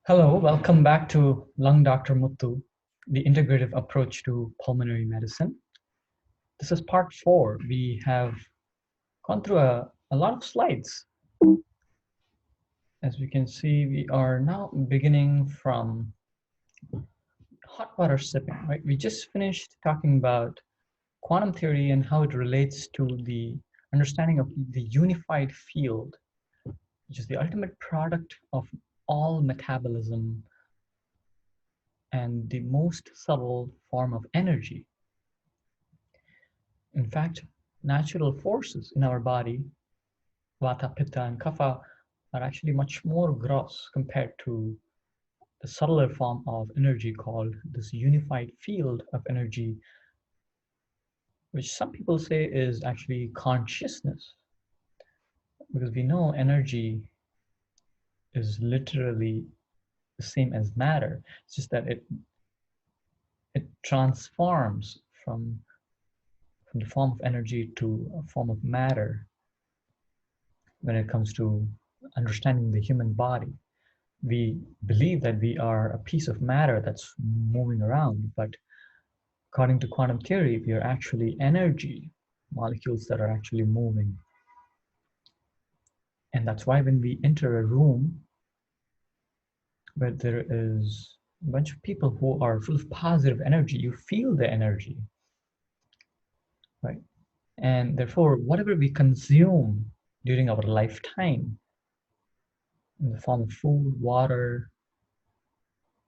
Hello, welcome back to Lung Dr. Muthu, the integrative approach to pulmonary medicine. This is part 4. We have gone through a lot of slides. As we can see, we are now beginning from hot water sipping, right? We just finished talking about quantum theory and how it relates to the understanding of the unified field, which is the ultimate product of all metabolism and the most subtle form of energy. In fact, natural forces in our body, vata, pitta, and kapha, are actually much more gross compared to the subtler form of energy called this unified field of energy, which some people say is actually consciousness, because we know energy is literally the same as matter. It's just that it transforms from the form of energy to a form of matter when it comes to understanding the human body. We believe that we are a piece of matter that's moving around, but according to quantum theory, we are actually energy, molecules that are actually moving. And that's why when we enter a room where there is a bunch of people who are full of positive energy, you feel the energy, right? And therefore, whatever we consume during our lifetime in the form of food, water,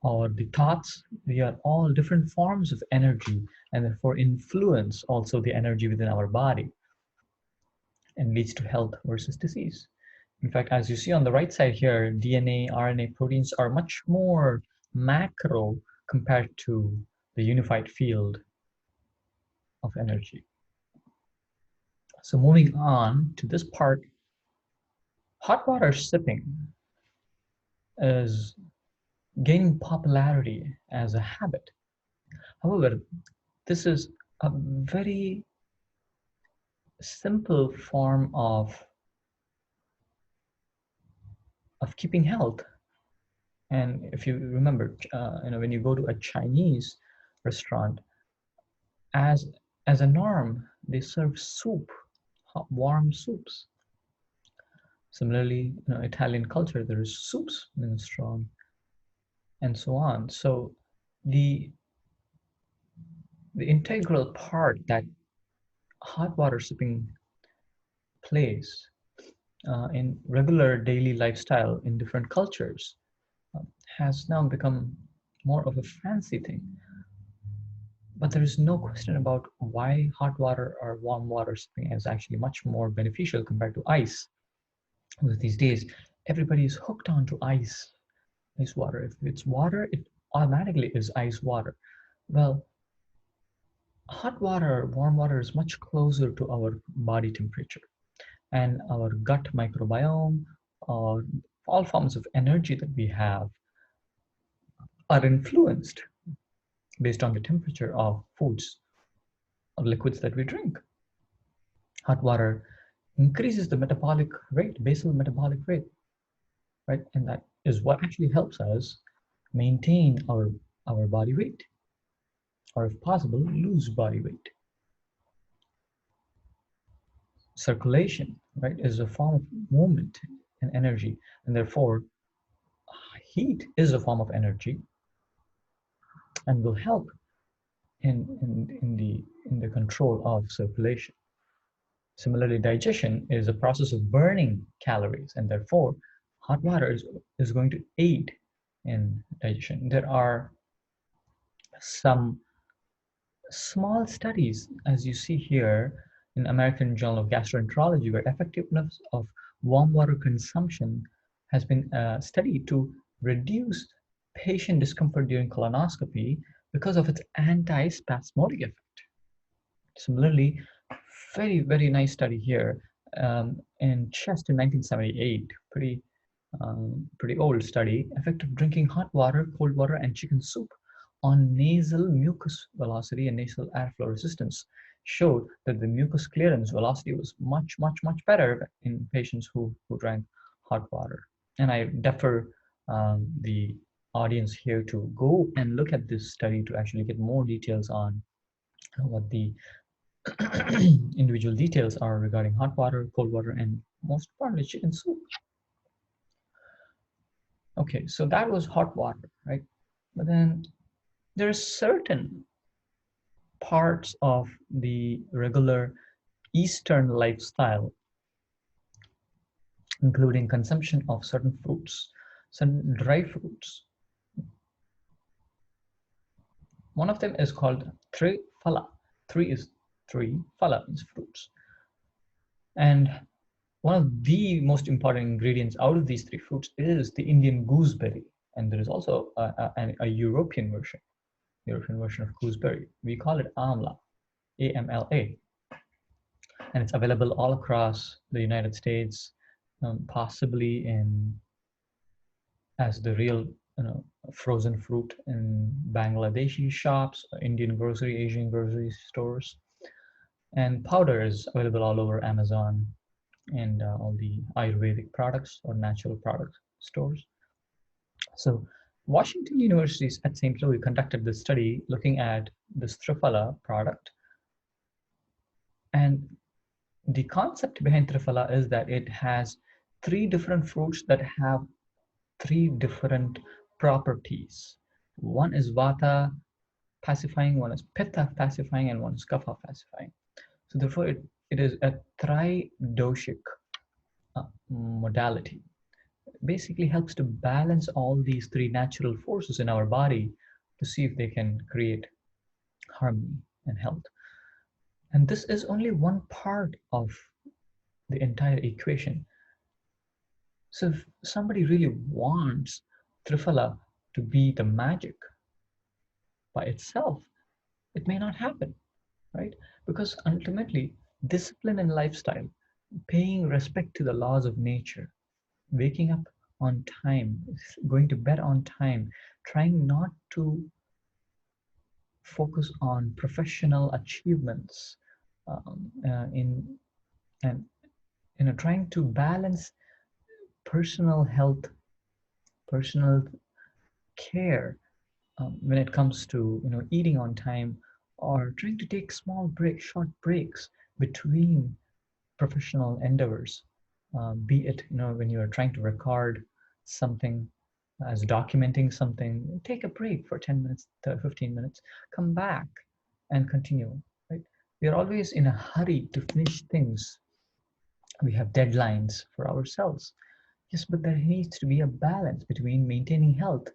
or the thoughts, they are all different forms of energy and therefore influence also the energy within our body and leads to health versus disease. In fact, as you see on the right side here, DNA, RNA, proteins are much more macro compared to the unified field of energy. So moving on to this part, hot water sipping is gaining popularity as a habit. However, this is a very simple form of keeping health. And if you remember, when you go to a Chinese restaurant, as a norm, they serve soup, hot, warm soups. Similarly, Italian culture, there is soups minestrone, and so on. So the integral part that hot water sipping plays in regular daily lifestyle in different cultures has now become more of a fancy thing. But there is no question about why hot water or warm water sipping is actually much more beneficial compared to ice. Because these days, everybody is hooked onto ice water. If it's water, it automatically is ice water. Well, hot water, warm water is much closer to our body temperature. And our gut microbiome, all forms of energy that we have are influenced based on the temperature of foods or liquids that we drink. Hot water increases the metabolic rate, basal metabolic rate, right? And that is what actually helps us maintain our body weight, or if possible, lose body weight. Circulation, right, is a form of movement and energy, and therefore heat is a form of energy and will help in the control of circulation. Similarly, digestion is a process of burning calories, and therefore hot water is going to aid in digestion. There are some small studies, as you see here, in American Journal of Gastroenterology, where effectiveness of warm water consumption has been studied to reduce patient discomfort during colonoscopy because of its anti-spasmodic effect. Similarly, very, very nice study here in chest in 1978, pretty old study, effect of drinking hot water, cold water, and chicken soup on nasal mucus velocity and nasal airflow resistance showed that the mucus clearance velocity was much, much, much better in patients who drank hot water. And I defer the audience here to go and look at this study to actually get more details on what the individual details are regarding hot water, cold water, and most importantly, chicken soup. Okay, so that was hot water, right? But then there are certain parts of the regular Eastern lifestyle, including consumption of certain fruits, some dry fruits. One of them is called Triphala. Three is three, phala is fruits. And one of the most important ingredients out of these three fruits is the Indian gooseberry. And there is also a European version of gooseberry. We call it amla, AMLA. And it's available all across the United States, possibly in as the real frozen fruit in Bangladeshi shops, Indian grocery, Asian grocery stores. And powder is available all over Amazon and all the Ayurvedic products or natural product stores. So Washington University at St. Louis conducted this study looking at this Triphala product. And the concept behind Triphala is that it has three different fruits that have three different properties. One is Vata pacifying, one is Pitta pacifying, and one is Kapha pacifying. So therefore, it is a tridoshic modality. Basically helps to balance all these three natural forces in our body to see if they can create harmony and health. And this is only one part of the entire equation. So if somebody really wants Triphala to be the magic by itself, it may not happen, right? Because ultimately, discipline and lifestyle, paying respect to the laws of nature, waking up on time, going to bed on time, trying not to focus on professional achievements, in and trying to balance personal health, personal care when it comes to eating on time, or trying to take small breaks, short breaks between professional endeavors, be it when you are trying to record something, as documenting something, take a break for 10 minutes, 15 minutes, come back and continue, right? We are always in a hurry to finish things. We have deadlines for ourselves. Yes, but there needs to be a balance between maintaining health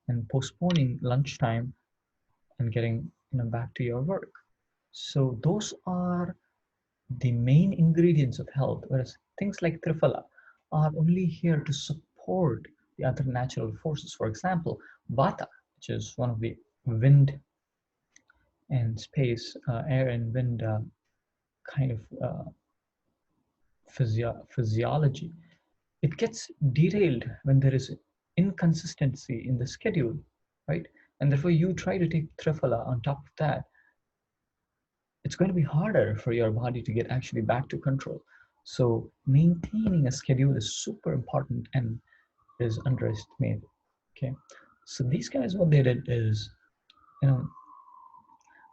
and postponing lunchtime and getting back to your work. So those are the main ingredients of health, whereas things like Triphala are only here to support the other natural forces. For example, Vata, which is one of the wind and space, air and wind kind of physiology. It gets derailed when there is inconsistency in the schedule, right? And therefore, you try to take Triphala on top of that, it's going to be harder for your body to get actually back to control. So maintaining a schedule is super important and is underestimated. Okay, so these guys, what they did is,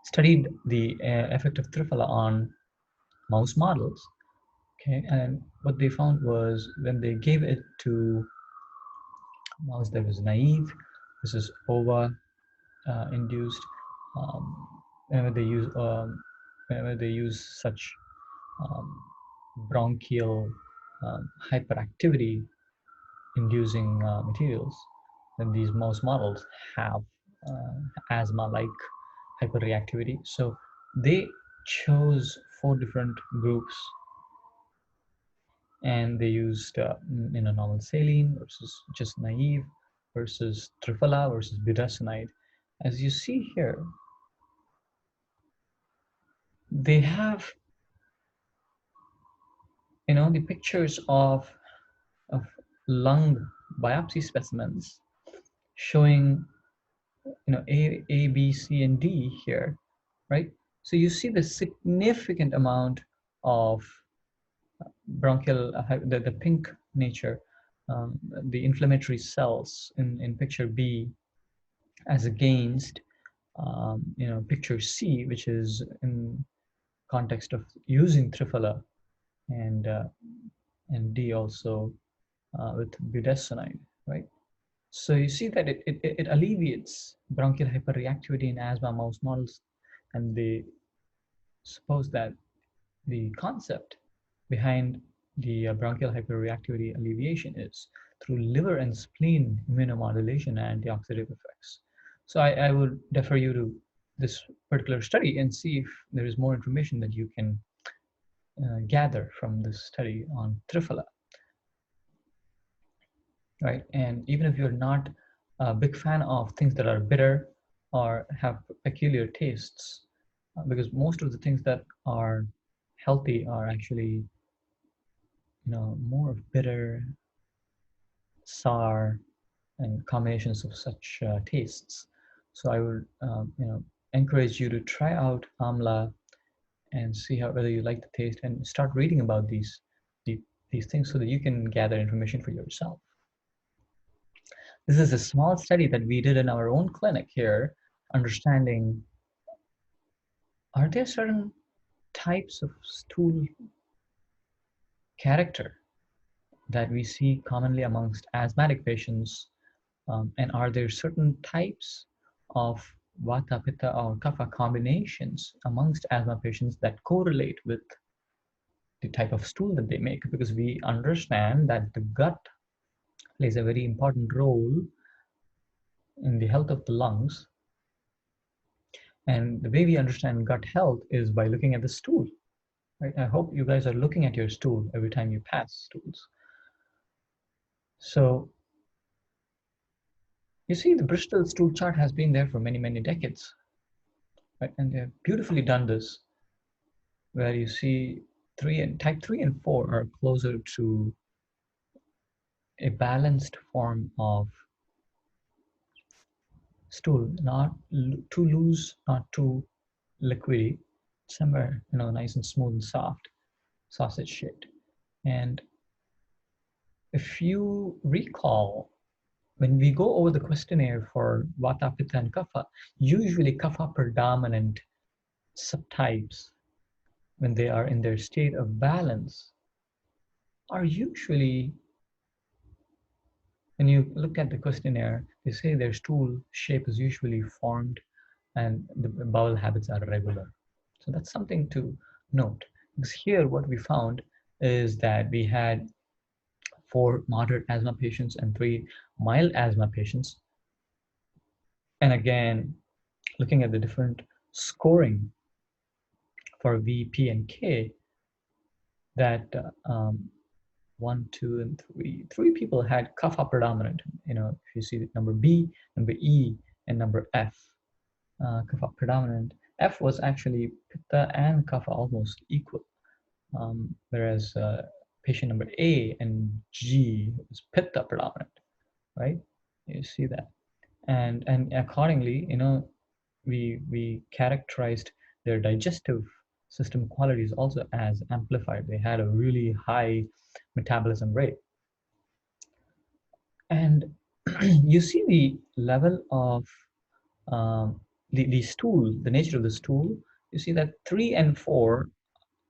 studied the effect of Triphala on mouse models. Okay, and what they found was when they gave it to mouse that was naive, this is OVA induced. Um, whenever they use whenever they use such um, bronchial hyperactivity inducing materials, then these mouse models have asthma-like hyperreactivity. So they chose 4 different groups, and they used normal saline versus just naive, versus Triphala versus budesonide. As you see here, they have the pictures of lung biopsy specimens showing A, B, C, and D here, right? So you see the significant amount of bronchial, the pink nature the inflammatory cells in picture B as against picture C, which is in context of using Triphala, and D also with budesonide, right? So you see that it alleviates bronchial hyperreactivity in asthma mouse models, and they suppose that the concept behind the bronchial hyperreactivity alleviation is through liver and spleen immunomodulation and antioxidant effects. So I would defer you to this particular study and see if there is more information that you can gather from this study on Triphala, right? And even if you're not a big fan of things that are bitter or have peculiar tastes, because most of the things that are healthy are actually more of bitter, sour, and combinations of such tastes. So I would encourage you to try out amla and see how whether you like the taste, and start reading about these things so that you can gather information for yourself. This is a small study that we did in our own clinic here, understanding, are there certain types of stool character that we see commonly amongst asthmatic patients, and are there certain types of vata, pitta, or kapha combinations amongst asthma patients that correlate with the type of stool that they make? Because we understand that the gut plays a very important role in the health of the lungs. And the way we understand gut health is by looking at the stool, right? I hope you guys are looking at your stool every time you pass stools. So you see, the Bristol stool chart has been there for many, many decades, right? And they have beautifully done this, where you see type 3 and 4 are closer to a balanced form of stool, not too loose, not too liquidy, somewhere nice and smooth and soft, sausage shaped. And if you recall, when we go over the questionnaire for Vata, Pitta, and Kapha, usually Kapha predominant subtypes, when they are in their state of balance, are usually, when you look at the questionnaire, they say their stool shape is usually formed and the bowel habits are regular. So that's something to note. Because here what we found is that we had 4 moderate asthma patients and 3 mild asthma patients. And again, looking at the different scoring for V, P, and K, that 1, 2, and 3. 3 people had kapha predominant. If you see number B, number E, and number F, kapha predominant. F was actually pitta and kapha almost equal, whereas patient number A and G was pitta predominant, right? You see that, and accordingly, we characterized their digestive system qualities also as amplified. They had a really high metabolism rate. And you see the level of the stool, the nature of the stool. You see that 3 and 4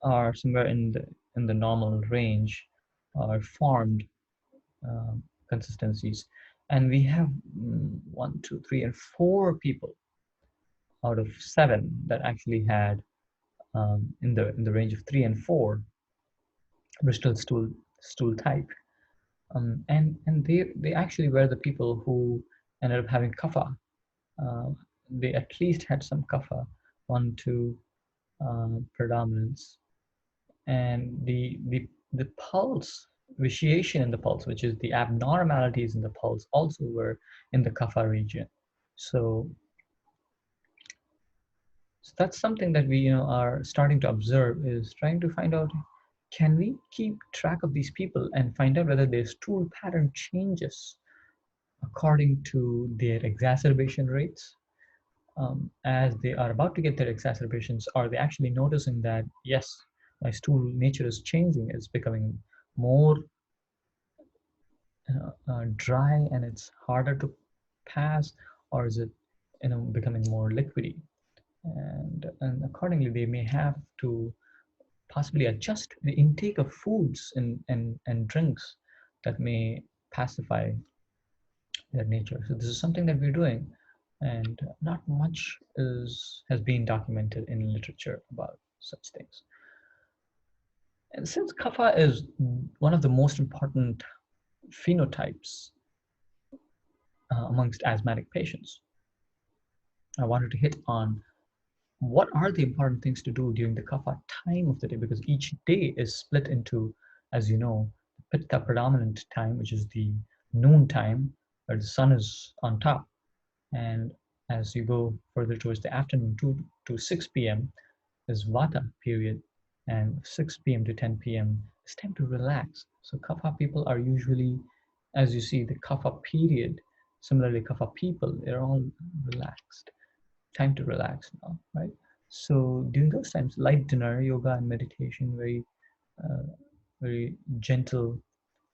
are somewhere in the normal range, are formed consistencies, and we have 1, 2, 3, and 4 people out of 7 that actually had in the range of 3 and 4 Bristol stool type, and they actually were the people who ended up having kapha. They at least had some kapha, 1, 2 predominance, and the pulse vitiation in the pulse, which is the abnormalities in the pulse, also were in the kapha region. So that's something that we are starting to observe, is trying to find out, can we keep track of these people and find out whether their stool pattern changes according to their exacerbation rates, as they are about to get their exacerbations? Are they actually noticing that, yes, my stool nature is changing, it's becoming more dry and it's harder to pass, or is it becoming more liquidy? And accordingly, they may have to possibly adjust the intake of foods and drinks that may pacify their nature. So this is something that we're doing, and not much has been documented in literature about such things. And since kapha is one of the most important phenotypes amongst asthmatic patients, I wanted to hit on what are the important things to do during the kapha time of the day, because each day is split into, as you know, pitta predominant time, which is the noon time where the sun is on top, and as you go further towards the afternoon, 2 to 6 p.m. is vata period, and 6 p.m. to 10 p.m. is time to relax. So kapha people are usually, as you see, the kapha period, similarly kapha people, they're all relaxed. Time to relax now, right? So during those times, light dinner, yoga and meditation, uh, very gentle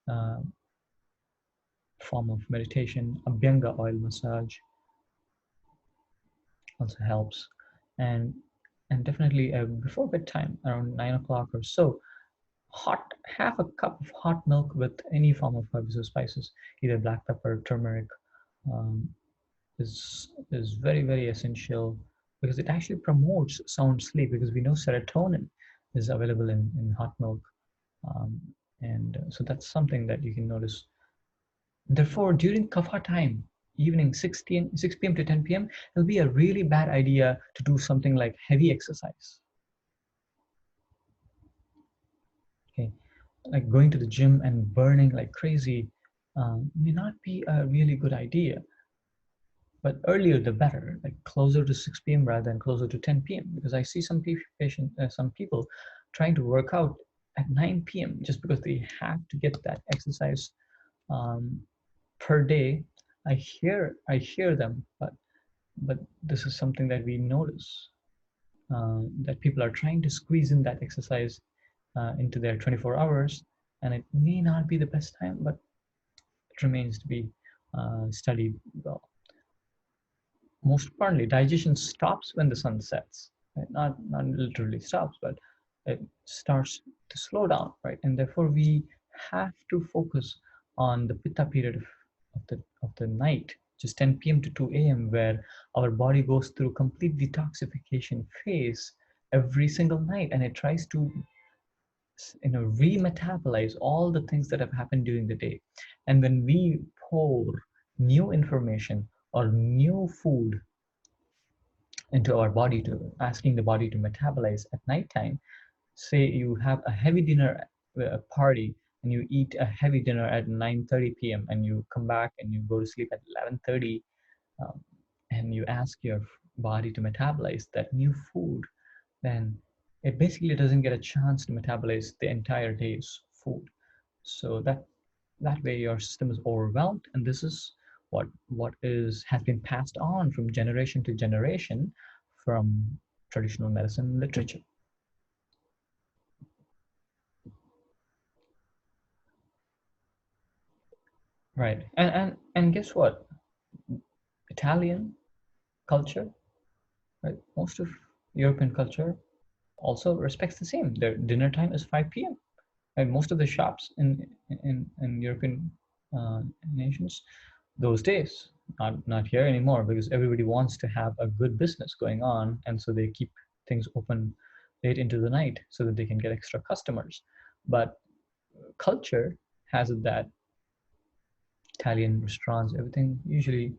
uh, form of meditation, abhyanga oil massage also helps, and and definitely before bedtime, around 9 o'clock or so, hot half a cup of hot milk with any form of herbs or spices, either black pepper, turmeric, um, is very essential, because it actually promotes sound sleep, because we know serotonin is available in hot milk, um, and so that's something that you can notice. Therefore, during kapha time, evening 6 p.m. to 10 p.m., it'll be a really bad idea to do something like heavy exercise. Okay, like going to the gym and burning like crazy may not be a really good idea. But earlier the better, like closer to 6 p.m. rather than closer to 10 p.m. Because I see some people trying to work out at 9 p.m. just because they have to get that exercise um, per day. I hear them, but this is something that we notice, that people are trying to squeeze in that exercise into their 24 hours, and it may not be the best time, but it remains to be studied well. Most importantly, digestion stops when the sun sets. Right? Not literally stops, but it starts to slow down, right? And therefore, we have to focus on the pitta period of the night, just 10 p.m. to 2 a.m., where our body goes through complete detoxification phase every single night, and it tries to remetabolize all the things that have happened during the day. And when we pour new information or new food into our body, to asking the body to metabolize at nighttime, say you have a heavy dinner party, and you eat a heavy dinner at 9:30 p.m. and you come back and you go to sleep at 11:30, um, and you ask your body to metabolize that new food, then it basically doesn't get a chance to metabolize the entire day's food. So that way your system is overwhelmed, and this is what has been passed on from generation to generation from traditional medicine literature. Right. And guess what? Italian culture, right? Most of European culture also respects the same. Their dinner time is 5 p.m. And most of the shops in European nations those days, not here anymore, because everybody wants to have a good business going on, and so they keep things open late into the night so that they can get extra customers. But culture has it that Italian restaurants, everything usually,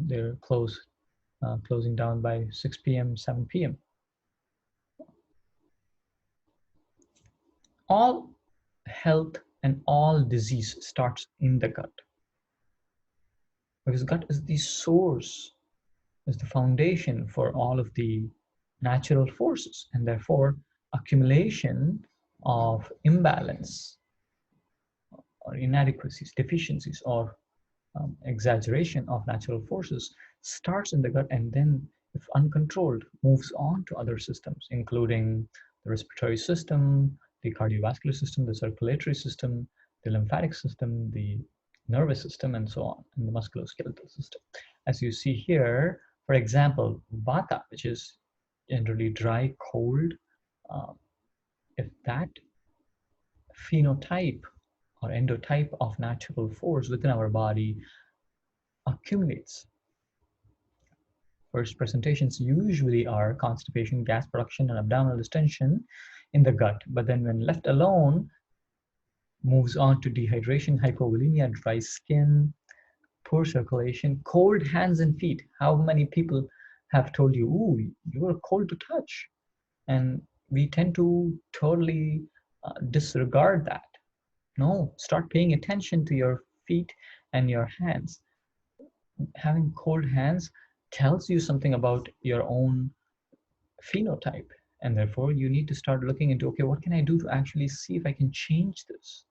they're closing down by 6 p.m., 7 p.m. All health and all disease starts in the gut, because gut is the source, is the foundation for all of the natural forces, and therefore accumulation of imbalance or inadequacies, deficiencies, or exaggeration of natural forces starts in the gut, and then, if uncontrolled, moves on to other systems, including the respiratory system, the cardiovascular system, the circulatory system, the lymphatic system, the nervous system, and so on, and the musculoskeletal system. As you see here, for example, vata, which is generally dry, cold, uh, if that phenotype or endotype of natural force within our body accumulates, first presentations usually are constipation, gas production, and abdominal distension in the gut. But then when left alone, moves on to dehydration, hypovolemia, dry skin, poor circulation, cold hands and feet. How many people have told you, ooh, you are cold to touch? And we tend to totally disregard that. No, start paying attention to your feet and your hands. Having cold hands tells you something about your own phenotype. And therefore, you need to start looking into, okay, what can I do to actually see if I can change this,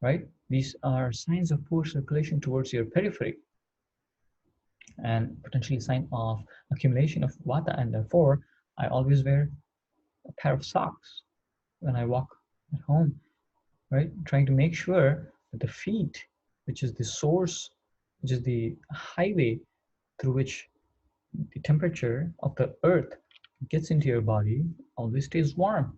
right? These are signs of poor circulation towards your periphery and potentially a sign of accumulation of vata. And therefore, I always wear a pair of socks when I walk at home, right? Trying to make sure that the feet, which is the source, which is the highway through which the temperature of the earth gets into your body, always stays warm.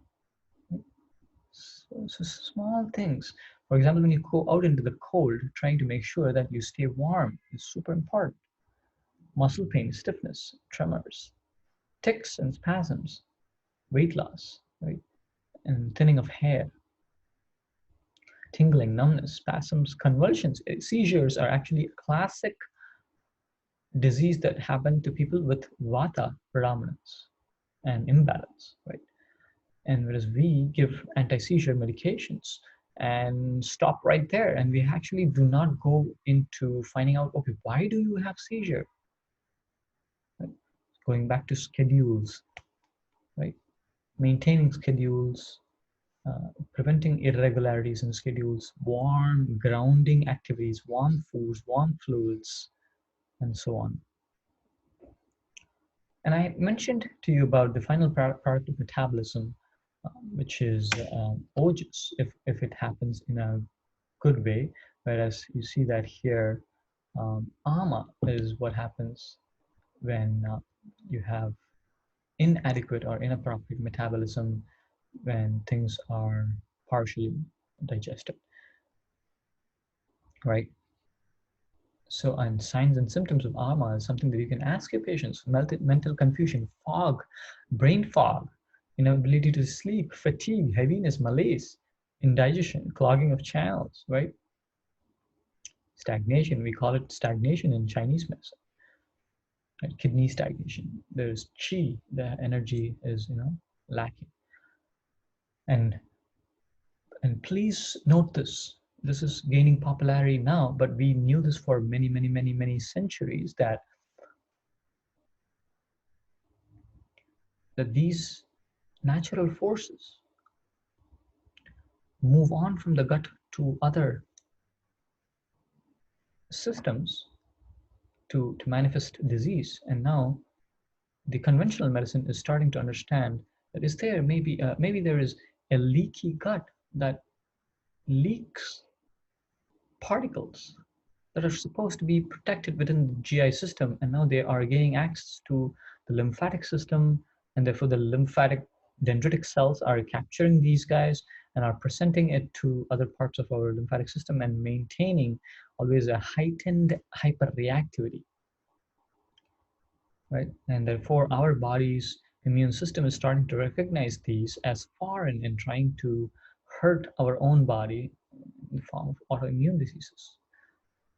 So small things. For example, when you go out into the cold, trying to make sure that you stay warm is super important. Muscle pain, stiffness, tremors, tics and spasms, weight loss, right? And thinning of hair, tingling, numbness, spasms, convulsions. Seizures are actually a classic disease that happen to people with vata predominance and imbalance, right? And whereas we give anti-seizure medications and stop right there, and we actually do not go into finding out, okay, why do you have seizure? Right? Going back to schedules, right? Maintaining schedules, preventing irregularities in schedules, warm grounding activities, warm foods, warm fluids, and so on. And I mentioned to you about the final product of metabolism, which is OJS, if it happens in a good way, whereas you see that here, AMA is what happens when you have inadequate or inappropriate metabolism when things are partially digested, right? So, and signs and symptoms of AMA is something that you can ask your patients. Mental confusion, fog, brain fog, inability to sleep, fatigue, heaviness, malaise, indigestion, clogging of channels, right? Stagnation, we call it stagnation in Chinese medicine, right? Kidney stagnation. There's qi, the energy is, lacking. And please note this. This is gaining popularity now, but we knew this for many, many, many, many centuries that these natural forces move on from the gut to other systems to manifest disease. And now the conventional medicine is starting to understand that is there maybe there is a leaky gut that leaks particles that are supposed to be protected within the GI system, and now they are gaining access to the lymphatic system, and therefore the lymphatic dendritic cells are capturing these guys and are presenting it to other parts of our lymphatic system and maintaining always a heightened hyperreactivity, right? And therefore our body's immune system is starting to recognize these as foreign and trying to hurt our own body in the form of autoimmune diseases.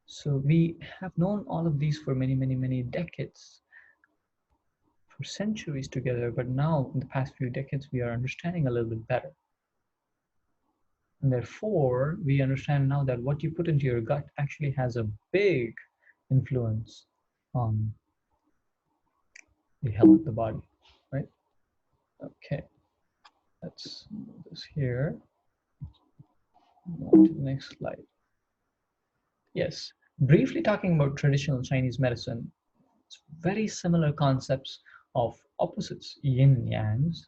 So we have known all of these for many, many, many decades, for centuries together, but now in the past few decades, we are understanding a little bit better. And therefore, we understand now that what you put into your gut actually has a big influence on the health of the body, right? Okay, let's move this here. Move on to the next slide. Yes, briefly talking about traditional Chinese medicine, it's very similar concepts of opposites, yin and yangs,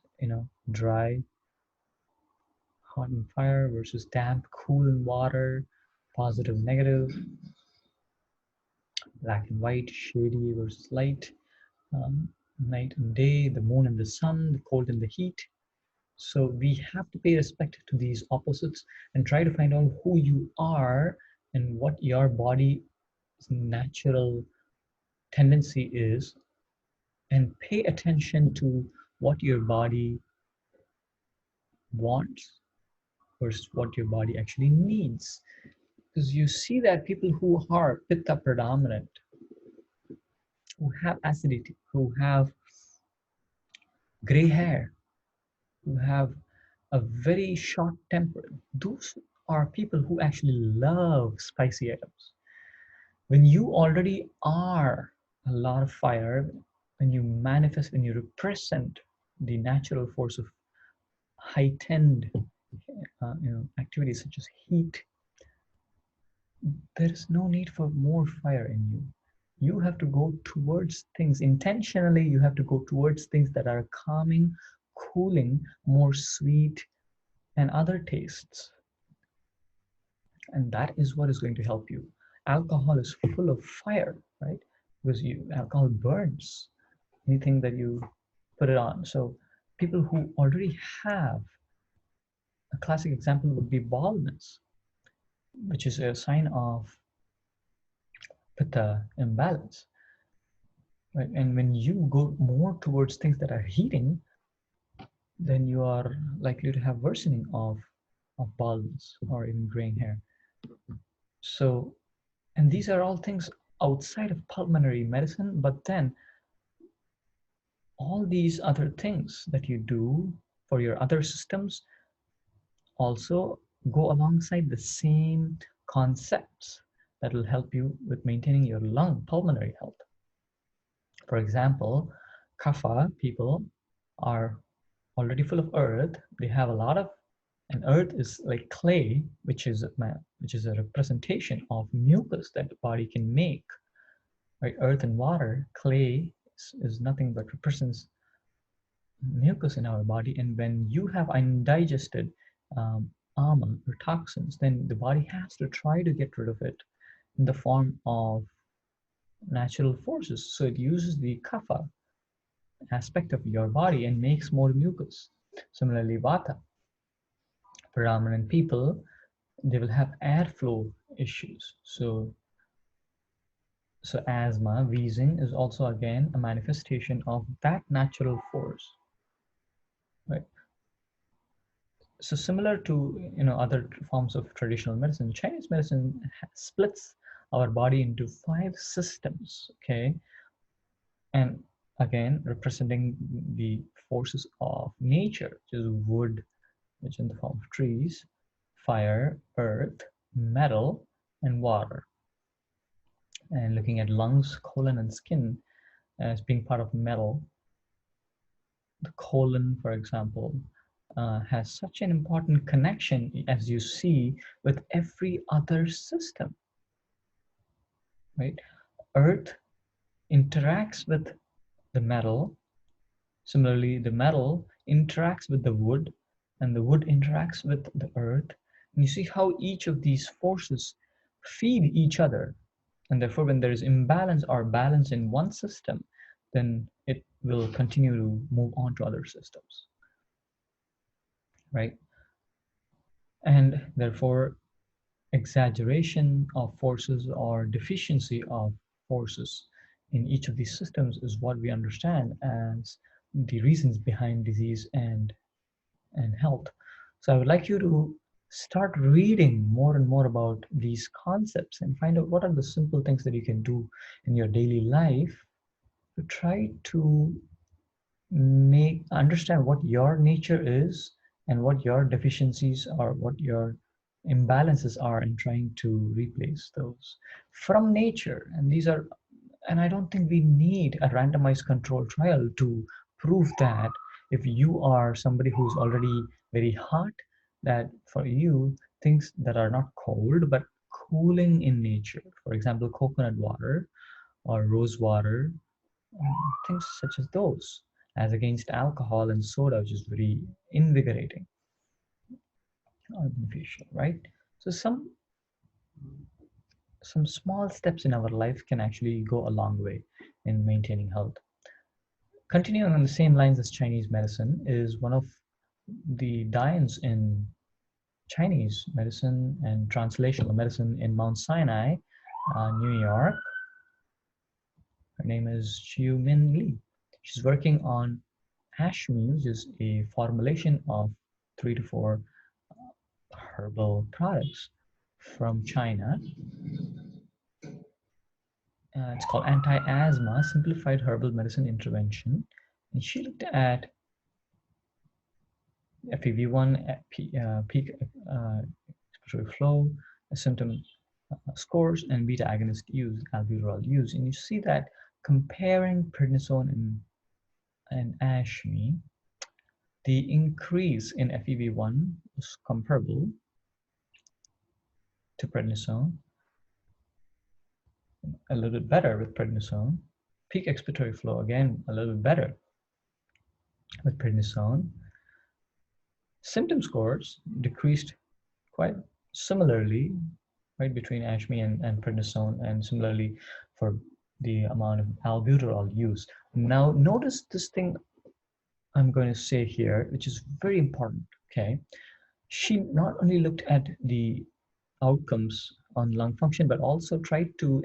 dry, hot and fire versus damp, cool and water, positive, negative, black and white, shady versus light, night and day, the moon and the sun, the cold and the heat. So we have to pay respect to these opposites and try to find out who you are and what your body's natural tendency is, and pay attention to what your body wants versus what your body actually needs. Because you see that people who are pitta predominant, who have acidity, who have gray hair, who have a very short temper, those are people who actually love spicy items. When you already are a lot of fire, when you manifest, when you represent the natural force of heightened activities such as heat, there is no need for more fire in you. You have to go towards things intentionally. You have to go towards things that are calming, cooling, more sweet, and other tastes. And that is what is going to help you. Alcohol is full of fire, right? Because alcohol burns anything that you put it on. So people who already have, a classic example would be baldness, which is a sign of pitta imbalance. Right? And when you go more towards things that are heating, then you are likely to have worsening of baldness or even graying hair. So, and these are all things outside of pulmonary medicine, but then all these other things that you do for your other systems also go alongside the same concepts that will help you with maintaining your pulmonary health. For example, kapha people are already full of earth. They have a lot of, and earth is like clay, which is a representation of mucus that the body can make. Right? Earth and water, clay is nothing but represents mucus in our body. And when you have undigested ama or toxins, then the body has to try to get rid of it in the form of natural forces. So it uses the kapha aspect of your body and makes more mucus. Similarly, vata, predominant people, they will have airflow issues. So asthma, wheezing is also again a manifestation of that natural force, right? So similar to other forms of traditional medicine, Chinese medicine splits our body into 5 systems, okay? And again, representing the forces of nature, which is wood, which in the form of trees, fire, earth, metal, and water. And looking at lungs, colon, and skin as being part of metal, the colon, for example, has such an important connection, as you see, with every other system, right? Earth interacts with the metal. Similarly, the metal interacts with the wood, and the wood interacts with the earth. And you see how each of these forces feed each other. And therefore, when there is imbalance or balance in one system, then it will continue to move on to other systems, right? And therefore, exaggeration of forces or deficiency of forces in each of these systems is what we understand as the reasons behind disease and health. So I would like you to start reading more and more about these concepts and find out what are the simple things that you can do in your daily life to try to understand what your nature is and what your deficiencies are, what your imbalances are, and trying to replace those from nature. And I don't think we need a randomized control trial to prove that if you are somebody who's already very hot, that for you, things that are not cold but cooling in nature, for example, coconut water or rose water, things such as those, as against alcohol and soda, which is very invigorating. are beneficial, right? So some small steps in our life can actually go a long way in maintaining health. Continuing on the same lines as Chinese medicine is one of the Dains in Chinese medicine and translational medicine in Mount Sinai, New York. Her name is Chiu Min Lee. She's working on Ashmi, which is a formulation of 3 to 4 herbal products from China. It's called Anti-Asthma Simplified Herbal Medicine Intervention. And she looked at FEV1, peak expiratory flow, symptom scores, and beta agonist use, albuterol use. And you see that comparing prednisone and Ashmi, the increase in FEV1 was comparable to prednisone, a little bit better with prednisone. Peak expiratory flow, again, a little bit better with prednisone. Symptom scores decreased quite similarly, right, between Ashmi and prednisone, and similarly for the amount of albuterol used. Now, notice this thing I'm going to say here, which is very important, okay? She not only looked at the outcomes on lung function, but also tried to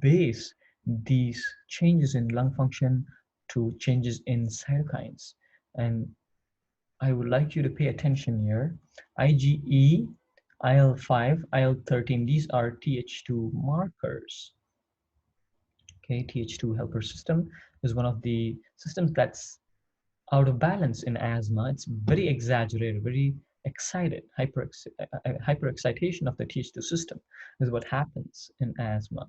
base these changes in lung function to changes in cytokines. And I would like you to pay attention here. IgE, IL-5, IL-13, these are Th2 markers. Okay, Th2 helper system is one of the systems that's out of balance in asthma. It's very exaggerated, very excited. Hyperexcitation of the Th2 system is what happens in asthma.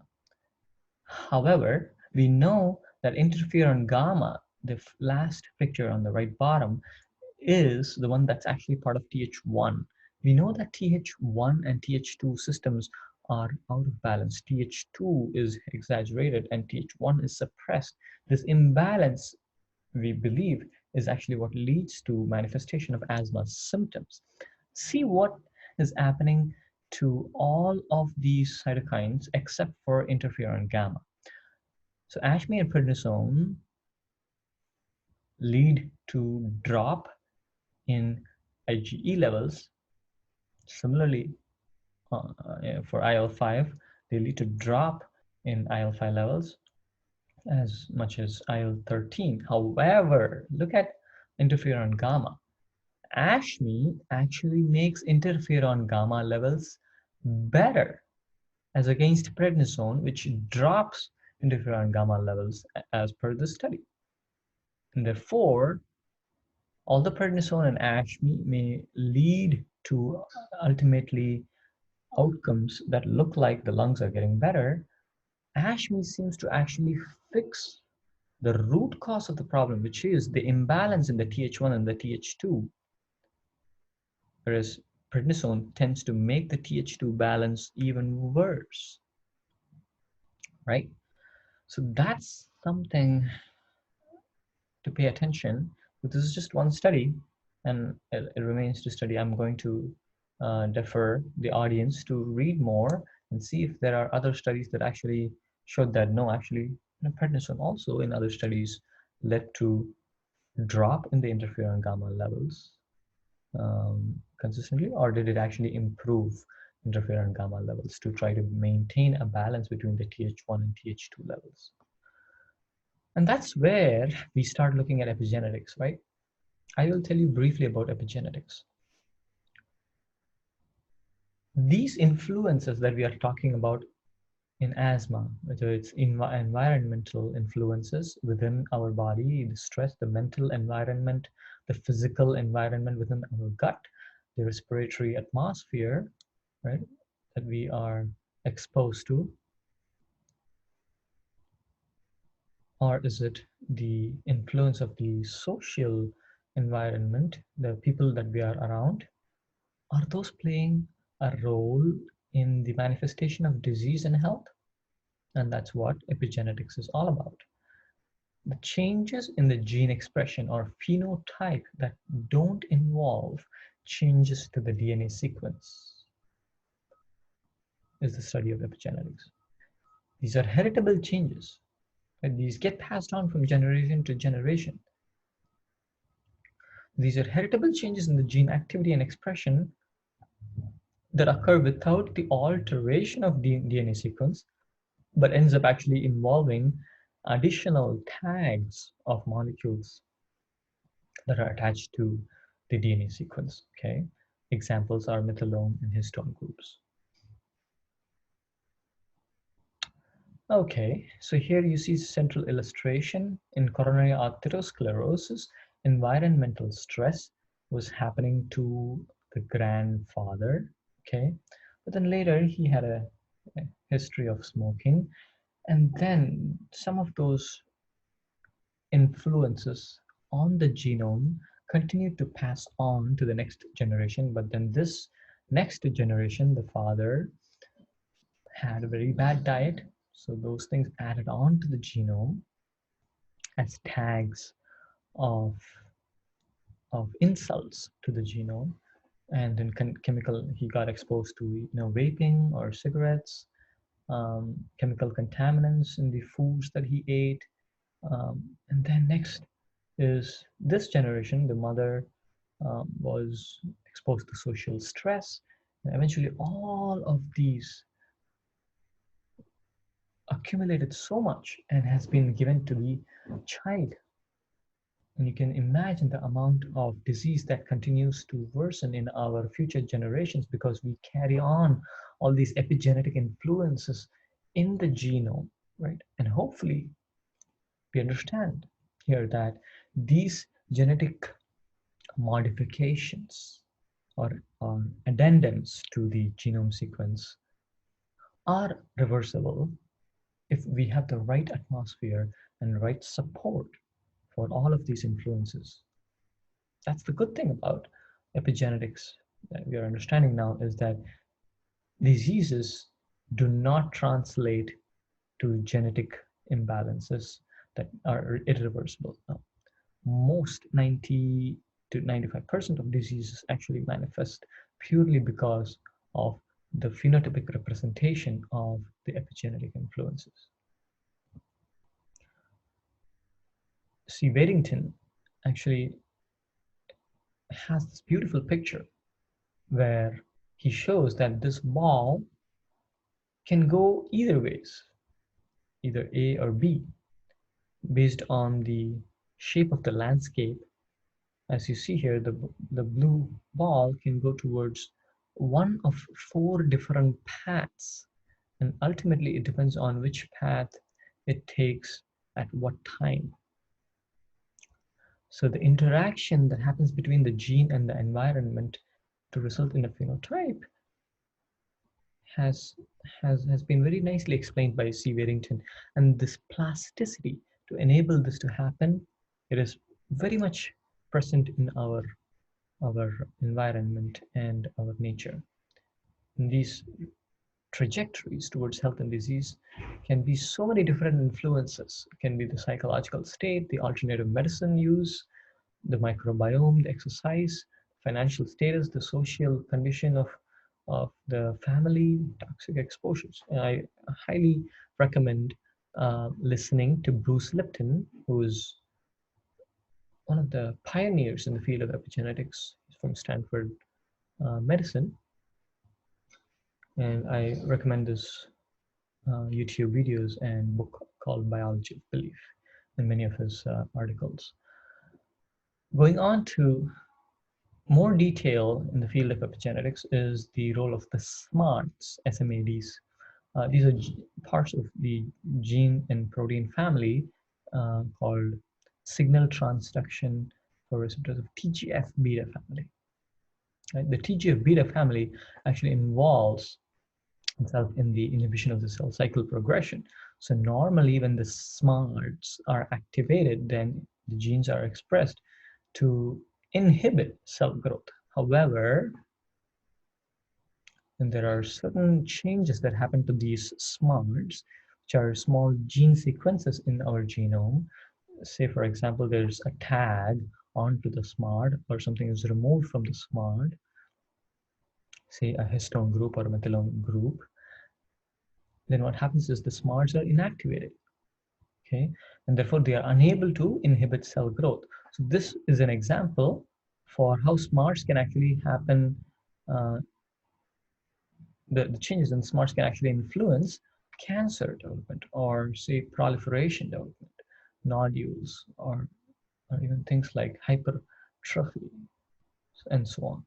However, we know that interferon gamma, the last picture on the right bottom, is the one that's actually part of Th1. We know that Th1 and Th2 systems are out of balance. Th2 is exaggerated and Th1 is suppressed. This imbalance, we believe, is actually what leads to manifestation of asthma symptoms. See what is happening to all of these cytokines except for interferon gamma. So Ashmi and prednisone lead to drop in IgE levels. Similarly, for IL-5, they lead to drop in IL-5 levels as much as IL-13. However, look at interferon gamma. Ashmi actually makes interferon gamma levels better as against prednisone, which drops interferon gamma levels as per the study. And therefore, although prednisone and Ashmi may lead to ultimately outcomes that look like the lungs are getting better, Ashmi seems to actually fix the root cause of the problem, which is the imbalance in the Th1 and the Th2, whereas prednisone tends to make the Th2 balance even worse, right? So that's something to pay attention. But this is just one study, and it remains to study. I'm going to defer the audience to read more and see if there are other studies that actually showed that no, actually, prednisone also in other studies led to drop in the interferon gamma levels consistently, or did it actually improve interferon gamma levels to try to maintain a balance between the Th1 and Th2 levels? And that's where we start looking at epigenetics, right? I will tell you briefly about epigenetics. These influences that we are talking about in asthma, whether it's environmental influences within our body, the stress, the mental environment, the physical environment within our gut, the respiratory atmosphere, right, that we are exposed to, or is it the influence of the social environment, the people that we are around? Are those playing a role in the manifestation of disease and health? And that's what epigenetics is all about. The changes in the gene expression or phenotype that don't involve changes to the DNA sequence is the study of epigenetics. These are heritable changes, and these get passed on from generation to generation. These are heritable changes in the gene activity and expression that occur without the alteration of the DNA sequence, but ends up actually involving additional tags of molecules that are attached to the DNA sequence. Okay, examples are methylome and histone groups. Okay, so here you see central illustration in coronary arteriosclerosis. Environmental stress was happening to the grandfather. Okay, but then later he had a history of smoking, and then some of those influences on the genome continue to pass on to the next generation. But then this next generation, the father had a very bad diet, so those things added on to the genome as tags of insults to the genome. And then chemical, he got exposed to vaping or cigarettes, chemical contaminants in the foods that he ate. And then next is this generation, the mother was exposed to social stress. And eventually all of these accumulated so much and has been given to the child. And you can imagine the amount of disease that continues to worsen in our future generations because we carry on all these epigenetic influences in the genome, right? And hopefully we understand here that these genetic modifications or addendums to the genome sequence are reversible if we have the right atmosphere and right support for all of these influences. That's the good thing about epigenetics that we are understanding now, is that diseases do not translate to genetic imbalances that are irreversible. Now, most 90 to 95% of diseases actually manifest purely because of the phenotypic representation of the epigenetic influences. See, Waddington actually has this beautiful picture where he shows that this ball can go either ways, either A or B, based on the shape of the landscape. As you see here, the blue ball can go towards one of 4 different paths, and ultimately it depends on which path it takes at what time. So the interaction that happens between the gene and the environment to result in a phenotype has been very nicely explained by C. Waddington. And this plasticity to enable this to happen, it is very much present in our environment and our nature. And these trajectories towards health and disease can be so many different influences. It can be the psychological state, the alternative medicine use, the microbiome, the exercise, financial status, the social condition of the family, toxic exposures. And I highly recommend listening to Bruce Lipton, who is one of the pioneers in the field of epigenetics. He's from Stanford Medicine. And I recommend this YouTube videos and book called Biology of Belief and many of his articles. Going on to more detail in the field of epigenetics is the role of the SMARTs, SMADs. These are parts of the gene and protein family called signal transduction for receptors of TGF-beta family. Right? The TGF-beta family actually involves itself in the inhibition of the cell cycle progression. So normally when the SMARTs are activated, then the genes are expressed to inhibit cell growth. However, and there are certain changes that happen to these SMARTs, which are small gene sequences in our genome, say for example, there's a tag onto the SMART or something is removed from the SMART, say a histone group or a methylome group, then what happens is the SMARTs are inactivated, okay? And therefore they are unable to inhibit cell growth. So this is an example for how SMARTs can actually happen. The changes in SMARTs can actually influence cancer development or say proliferation development, nodules, or even things like hypertrophy and so on.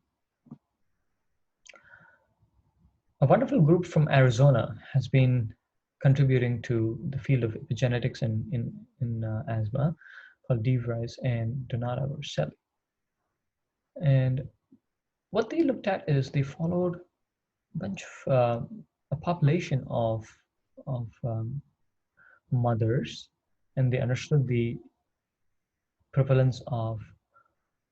A wonderful group from Arizona has been contributing to the field of epigenetics in asthma called DeVries and Donata Vercelli. And what they looked at is they followed a population of mothers, and they understood the prevalence of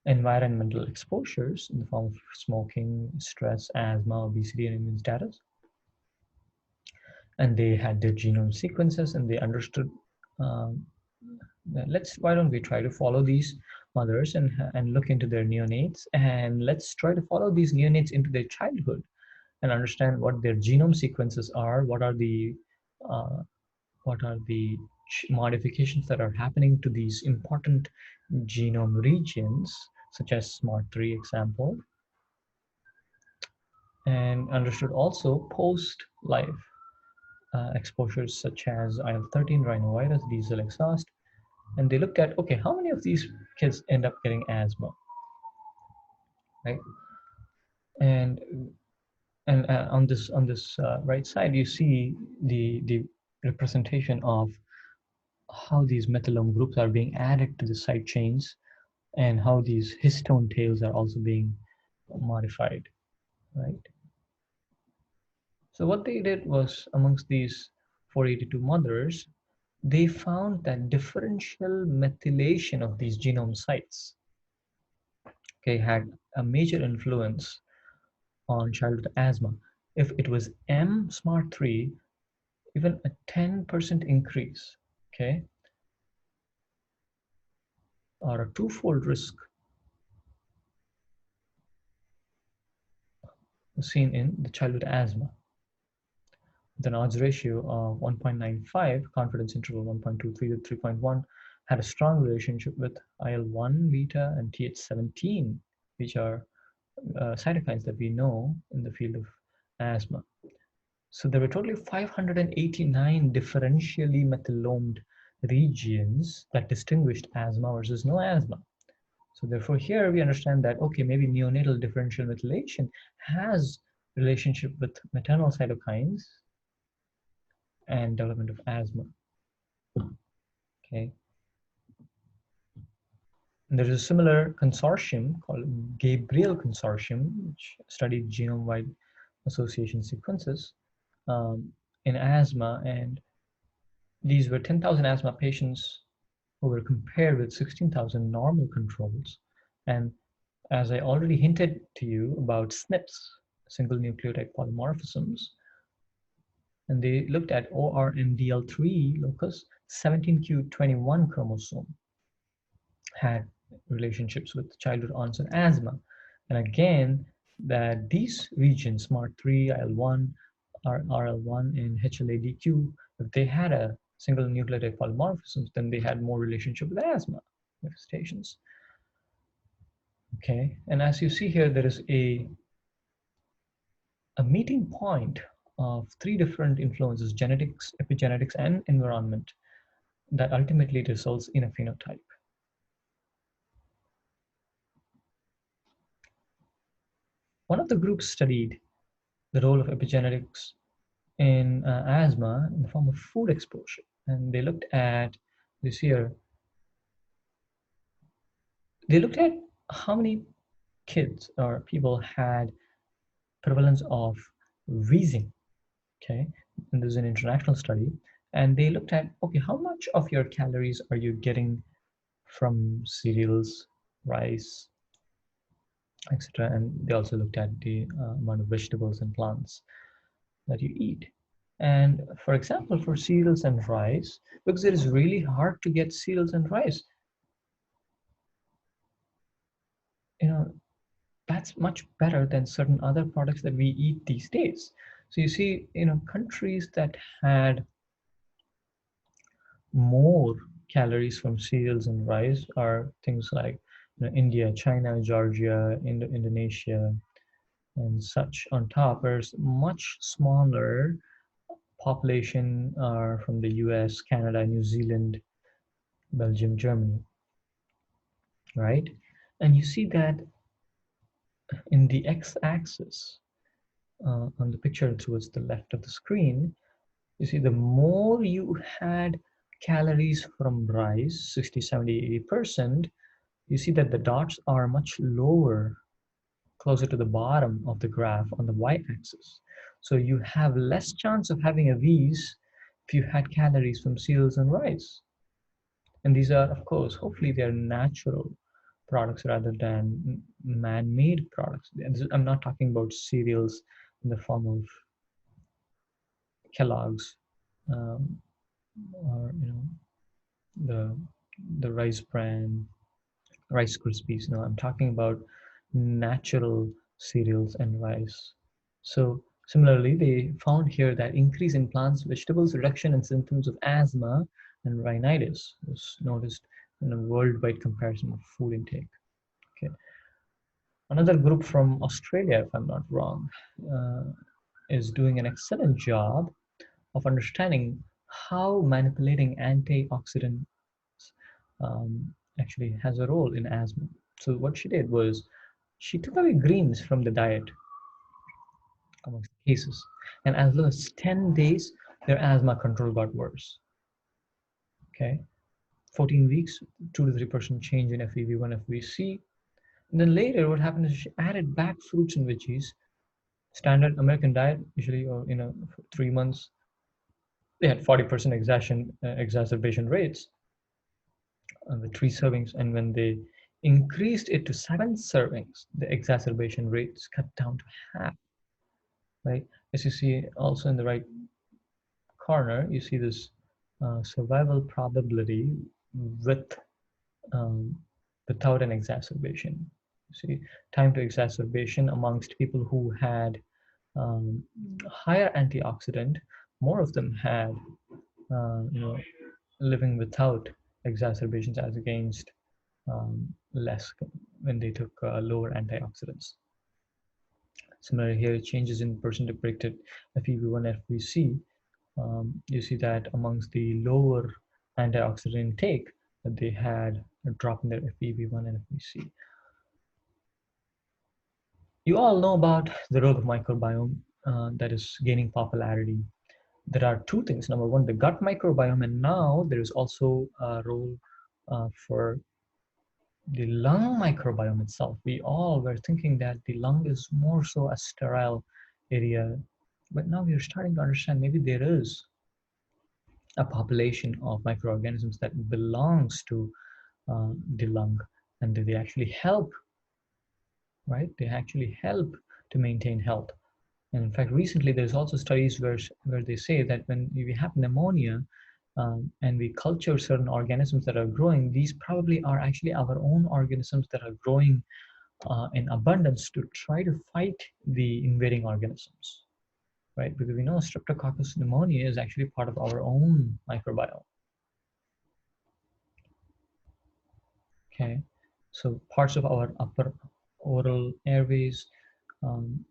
environmental exposures in the form of smoking, stress, asthma, obesity, and immune status. And they had their genome sequences, and they understood um, why don't we try to follow these mothers and look into their neonates, and let's try to follow these neonates into their childhood and understand what their genome sequences are, uh, what are the modifications that are happening to these important genome regions, such as SMART3 example, and understood also post-life exposures such as IL-13, rhinovirus, diesel exhaust, and they looked at, okay, how many of these kids end up getting asthma, right? And on this right side, you see the representation of how these methylome groups are being added to the side chains and how these histone tails are also being modified, right? So what they did was, amongst these 482 mothers, they found that differential methylation of these genome sites, okay, had a major influence on childhood asthma. If it was M SMART3, even a 10% increase, okay, or a twofold risk was seen in the childhood asthma. The odds ratio of 1.95, confidence interval 1.23 to 3.1, had a strong relationship with IL-1 beta and Th17, which are cytokines that we know in the field of asthma. So there were totally 589 differentially methylomed regions that distinguished asthma versus no asthma. So therefore here we understand that, okay, maybe neonatal differential methylation has relationship with maternal cytokines and development of asthma, okay? And there's a similar consortium called Gabriel Consortium, which studied genome-wide association sequences in asthma, and these were 10,000 asthma patients who were compared with 16,000 normal controls. And as I already hinted to you about SNPs, single nucleotide polymorphisms, and they looked at ORMDL3 locus, 17q21 chromosome had relationships with childhood onset asthma. And again, that these regions, SMART3, IL-1, RL1, and HLA-DQ, if they had a single nucleotide polymorphisms, then they had more relationship with asthma manifestations. Okay, and as you see here, there is a meeting point of three different influences: genetics, epigenetics, and environment, that ultimately results in a phenotype. One of the groups studied the role of epigenetics in asthma in the form of food exposure. And they looked at this here, they looked at how many kids or people had prevalence of wheezing, okay? And this is an international study. And they looked at, okay, how much of your calories are you getting from cereals, rice, etc. And they also looked at the amount of vegetables and plants that you eat. And for example, for cereals and rice, because it is really hard to get cereals and rice, you know, that's much better than certain other products that we eat these days. So you see, countries that had more calories from cereals and rice are things like India, China, Georgia, Indonesia, and such. On top, there's much smaller population are from the US, Canada, New Zealand, Belgium, Germany, right? And you see that in the x-axis on the picture towards the left of the screen, you see the more you had calories from rice, 60, 70, 80%, you see that the dots are much lower, closer to the bottom of the graph on the y-axis. So you have less chance of having a V's if you had calories from cereals and rice. And these are, of course, hopefully they're natural products rather than man-made products. I'm not talking about cereals in the form of Kellogg's, um, or the the rice bran, Rice Krispies. No, I'm talking about natural cereals and rice. So similarly, they found here that increase in plants, vegetables, reduction in symptoms of asthma and rhinitis was noticed in a worldwide comparison of food intake. Okay. Another group from Australia, if I'm not wrong, uh, is doing an excellent job of understanding how manipulating antioxidants actually has a role in asthma. So what she did was she took away greens from the diet amongst the cases, and as low as 10 days, their asthma control got worse. Okay, 14 weeks, 2 to 3% change in FEV1, FVC. And then later, what happened is she added back fruits and veggies, standard American diet, usually, or 3 months, they had 40% exacerbation rates with 3 servings, and when they increased it to 7 servings, the exacerbation rates cut down to half. Right, as you see also in the right corner, you see this survival probability with um, without an exacerbation. You see, time to exacerbation amongst people who had um, higher antioxidant, more of them had living without exacerbations as against less when they took lower antioxidants. Similarly here, changes in percent predicted FEV1, FVC. You see that amongst the lower antioxidant intake, that they had a drop in their FEV1 and FVC. You all know about the role of microbiome that is gaining popularity. There are two things. Number one, the gut microbiome, and now there is also a role for the lung microbiome itself. We all were thinking that the lung is more so a sterile area, but now we are starting to understand maybe there is a population of microorganisms that belongs to the lung, and they actually help, right? They actually help to maintain health. And in fact, recently there's also studies where they say that when we have pneumonia and we culture certain organisms that are growing, these probably are actually our own organisms that are growing in abundance to try to fight the invading organisms, right? Because we know Streptococcus pneumonia is actually part of our own microbiome. Okay, so parts of our upper oral airways, um,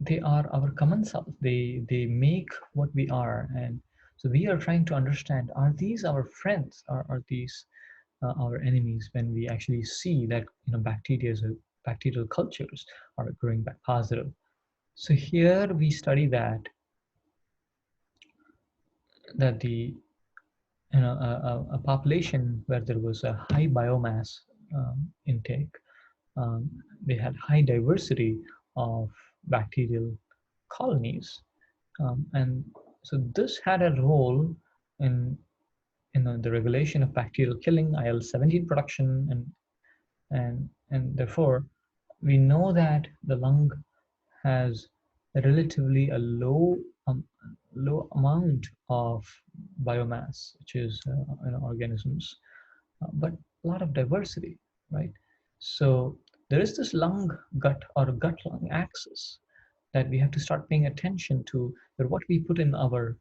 they are our common self. They make what we are, and so we are trying to understand: are these our friends, or are these our enemies? When we actually see that bacterial cultures are growing back positive. So here we study that the a population where there was a high biomass intake, um, they had high diversity of bacterial colonies, and so this had a role in the regulation of bacterial killing, IL-17 production, and therefore we know that the lung has a relatively a low amount of biomass, which is organisms, but a lot of diversity, right? So there is this lung-gut or gut-lung axis that we have to start paying attention to, that what we put in our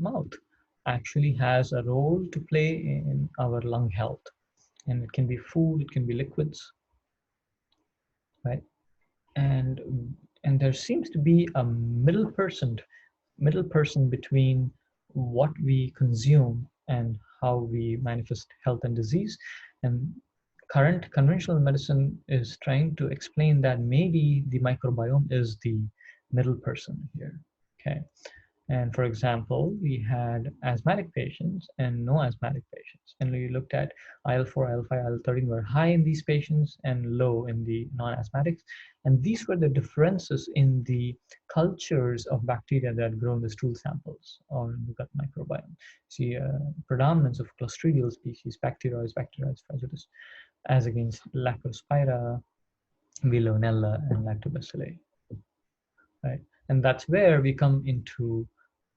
mouth actually has a role to play in our lung health. And it can be food, it can be liquids, right? And there seems to be a middle person between what we consume and how we manifest health and disease. And current conventional medicine is trying to explain that maybe the microbiome is the middle person here. Okay. And for example, we had asthmatic patients and no asthmatic patients. And we looked at IL-4, IL-5, IL-13 were high in these patients and low in the non-asthmatics. And these were the differences in the cultures of bacteria that grow in the stool samples or in the gut microbiome. See, predominance of Clostridial species, Bacteroides, Fragilis, as against Lactospira, Veillonella, and Lactobacilli, right? And that's where we come into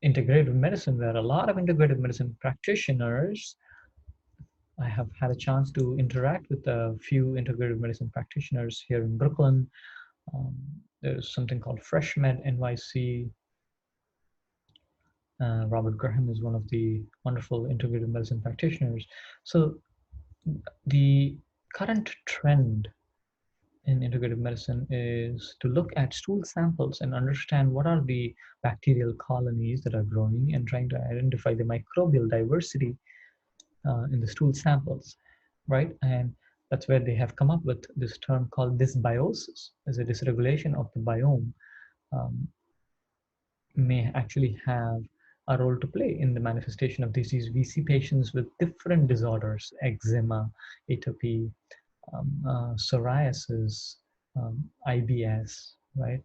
integrative medicine, where a lot of integrative medicine practitioners, I have had a chance to interact with a few integrative medicine practitioners here in Brooklyn. There's something called FreshMed NYC. Robert Graham is one of the wonderful integrative medicine practitioners. So the current trend in integrative medicine is to look at stool samples and understand what are the bacterial colonies that are growing, and trying to identify the microbial diversity in the stool samples, right? And that's where they have come up with this term called dysbiosis, as a dysregulation of the biome um, may actually have a role to play in the manifestation of disease. We see patients with different disorders, eczema, atopy, psoriasis, IBS, right?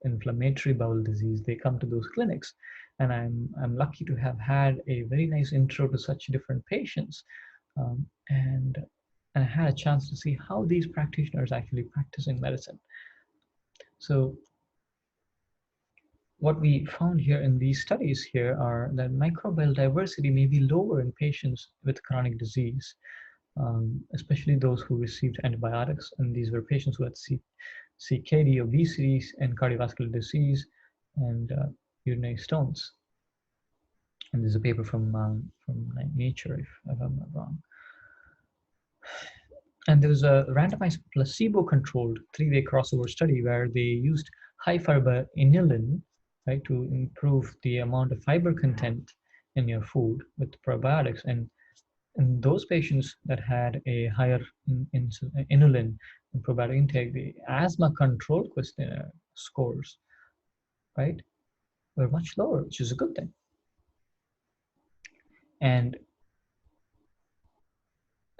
Inflammatory bowel disease. They come to those clinics, and I'm lucky to have had a very nice intro to such different patients, and I had a chance to see how these practitioners actually practicing medicine. So what we found here in these studies here are that microbial diversity may be lower in patients with chronic disease, especially those who received antibiotics. And these were patients who had CKD, obesity, and cardiovascular disease, and urinary stones. And there's a paper from Nature, if I'm not wrong. And there was a randomized placebo-controlled 3-way crossover study where they used high fiber inulin, right, to improve the amount of fiber content in your food with probiotics. And in those patients that had a higher inulin and probiotic intake, the asthma control questionnaire scores, right, were much lower, which is a good thing. And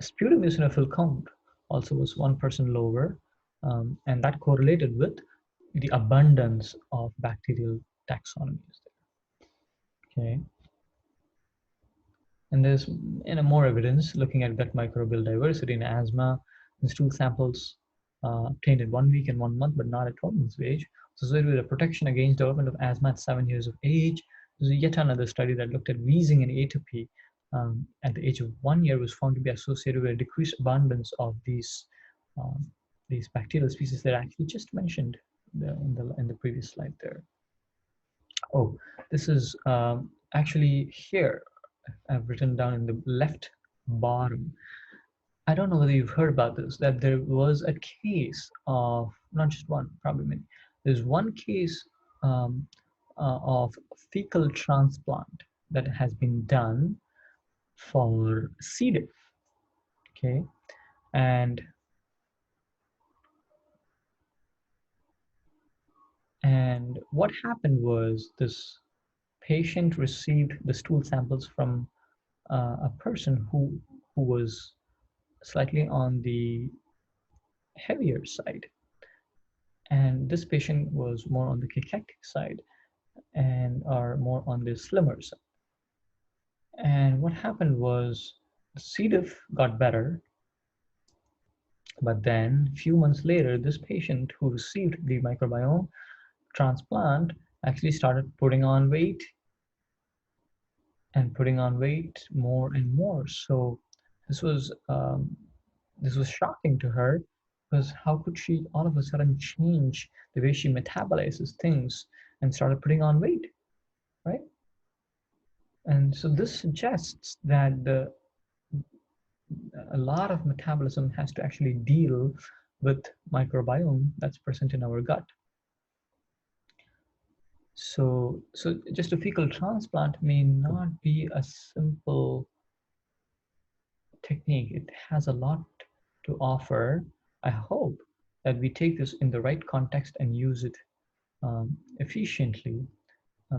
sputum eosinophil count also was 1% lower, and that correlated with the abundance of bacterial taxonomies there. Okay. And there's more evidence looking at gut microbial diversity in asthma in stool samples obtained in 1 week and 1 month, but not at 12 months of age. So with a protection against development of asthma at 7 years of age. There's yet another study that looked at wheezing and atopy at the age of 1 year was found to be associated with a decreased abundance of these bacterial species that I actually just mentioned in the previous slide there. Oh, this is actually here. I've written down in the left bottom. I don't know whether you've heard about this, that there was a case of, not just one, probably many. There's one case of fecal transplant that has been done for C. diff, okay? And what happened was this patient received the stool samples from a person who was slightly on the heavier side, and this patient was more on the cachectic side and are more on the slimmer side. And what happened was the C. diff got better, but then a few months later, this patient who received the microbiome transplant actually started putting on weight and putting on weight more and more. So this was um, this was shocking to her, because how could she all of a sudden change the way she metabolizes things and started putting on weight, right? And so this suggests that a lot of metabolism has to actually deal with microbiome that's present in our gut. So just a fecal transplant may not be a simple technique. It has a lot to offer. I hope that we take this in the right context and use it efficiently,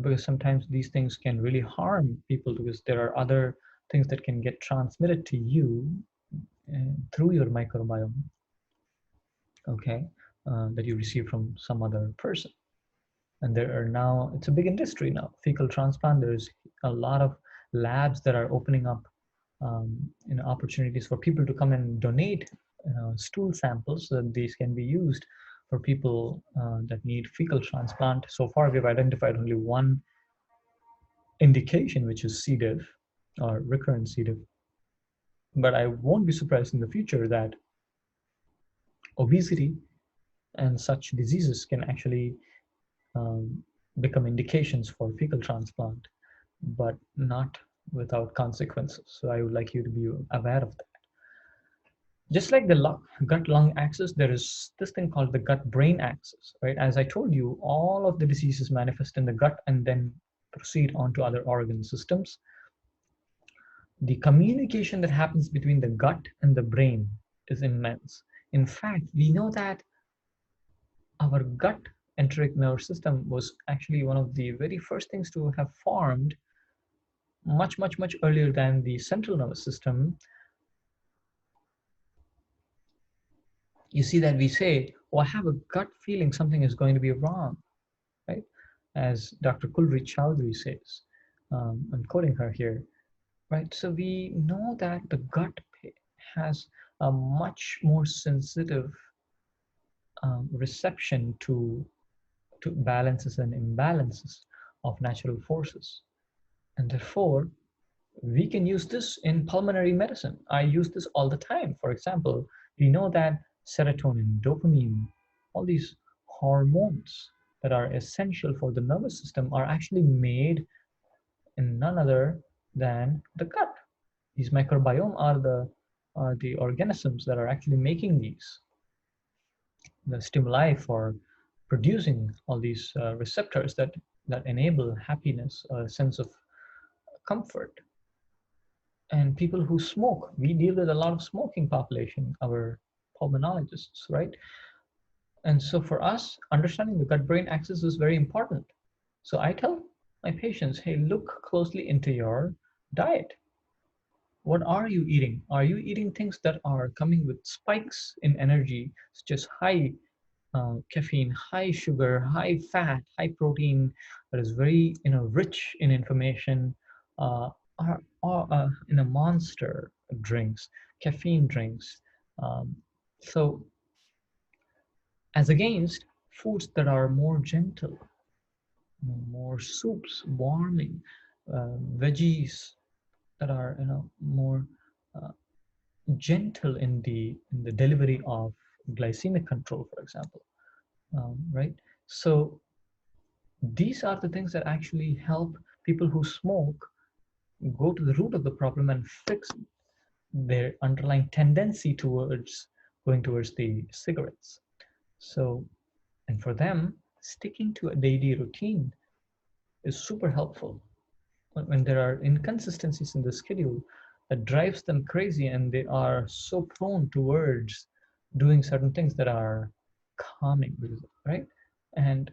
because sometimes these things can really harm people, because there are other things that can get transmitted to you through your microbiome, okay, that you receive from some other person. And there are now, it's a big industry now, fecal transplant. There's a lot of labs that are opening up opportunities for people to come and donate stool samples, so that these can be used for people that need fecal transplant. So far, we've identified only one indication, which is C. diff or recurrent C. diff. But I won't be surprised in the future that obesity and such diseases can actually um, become indications for fecal transplant, but not without consequences. So I would like you to be aware of that. Just like the gut-lung axis, there is this thing called the gut-brain axis, right? As I told you, all of the diseases manifest in the gut and then proceed on to other organ systems. The communication that happens between the gut and the brain is immense. In fact, we know that our gut enteric nerve system was actually one of the very first things to have formed much earlier than the central nervous system. You see that we say, oh, I have a gut feeling something is going to be wrong, right? As Dr. Kulri Chowdhury says, I'm quoting her here, right? So we know that the gut has a much more sensitive reception to balances and imbalances of natural forces. And therefore, we can use this in pulmonary medicine. I use this all the time. For example, we know that serotonin, dopamine, all these hormones that are essential for the nervous system are actually made in none other than the gut. These microbiome are the organisms that are actually making these, the stimuli for producing all these receptors that enable happiness, a sense of comfort. And people who smoke, we deal with a lot of smoking population, our pulmonologists, right? And so for us, understanding the gut-brain axis is very important. So I tell my patients, hey, look closely into your diet. What are you eating? Are you eating things that are coming with spikes in energy, such as high caffeine, high sugar, high fat, high protein, that is very rich in information, or in a monster drinks, caffeine drinks. Um, so as against foods that are more gentle, more soups, warming, veggies that are more uh, gentle in the delivery of glycemic control, for example, right? So these are the things that actually help people who smoke go to the root of the problem and fix their underlying tendency towards going towards the cigarettes. So, and for them, sticking to a daily routine is super helpful. When there are inconsistencies in the schedule that drives them crazy, and they are so prone towards doing certain things that are calming, right? And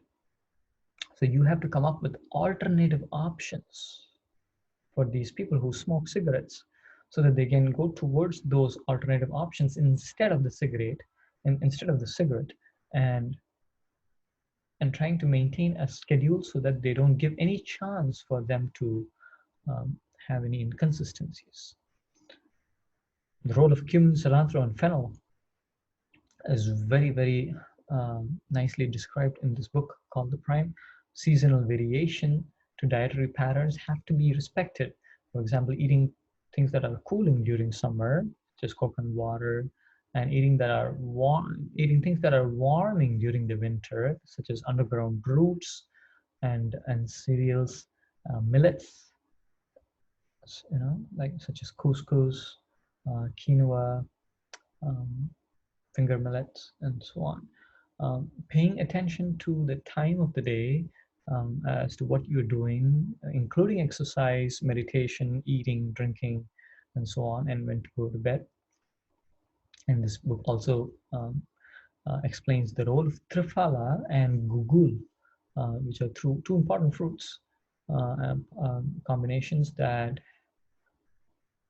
so you have to come up with alternative options for these people who smoke cigarettes, so that they can go towards those alternative options instead of the cigarette, and trying to maintain a schedule so that they don't give any chance for them to have any inconsistencies. The role of cumin, cilantro, and fennel is very nicely described in this book called The Prime. Seasonal variation to dietary patterns have to be respected. For example, eating things that are cooling during summer, just coconut water, and eating things that are warming during the winter, such as underground roots and cereals, millets, like such as couscous, quinoa, um, finger millets, and so on. Paying attention to the time of the day as to what you're doing, including exercise, meditation, eating, drinking, and so on, and when to go to bed. And this book also explains the role of triphala and gugul, which are two important fruits combinations that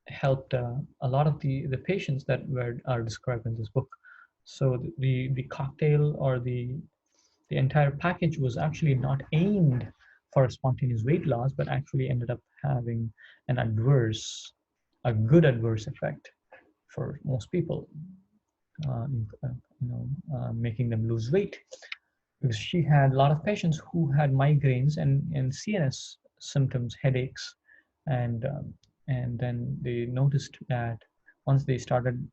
helped a lot of the patients that are described in this book. So the cocktail or the entire package was actually not aimed for a spontaneous weight loss, but actually ended up having a good adverse effect for most people, uh, making them lose weight. Because she had a lot of patients who had migraines and CNS symptoms, headaches, and and then they noticed that once they started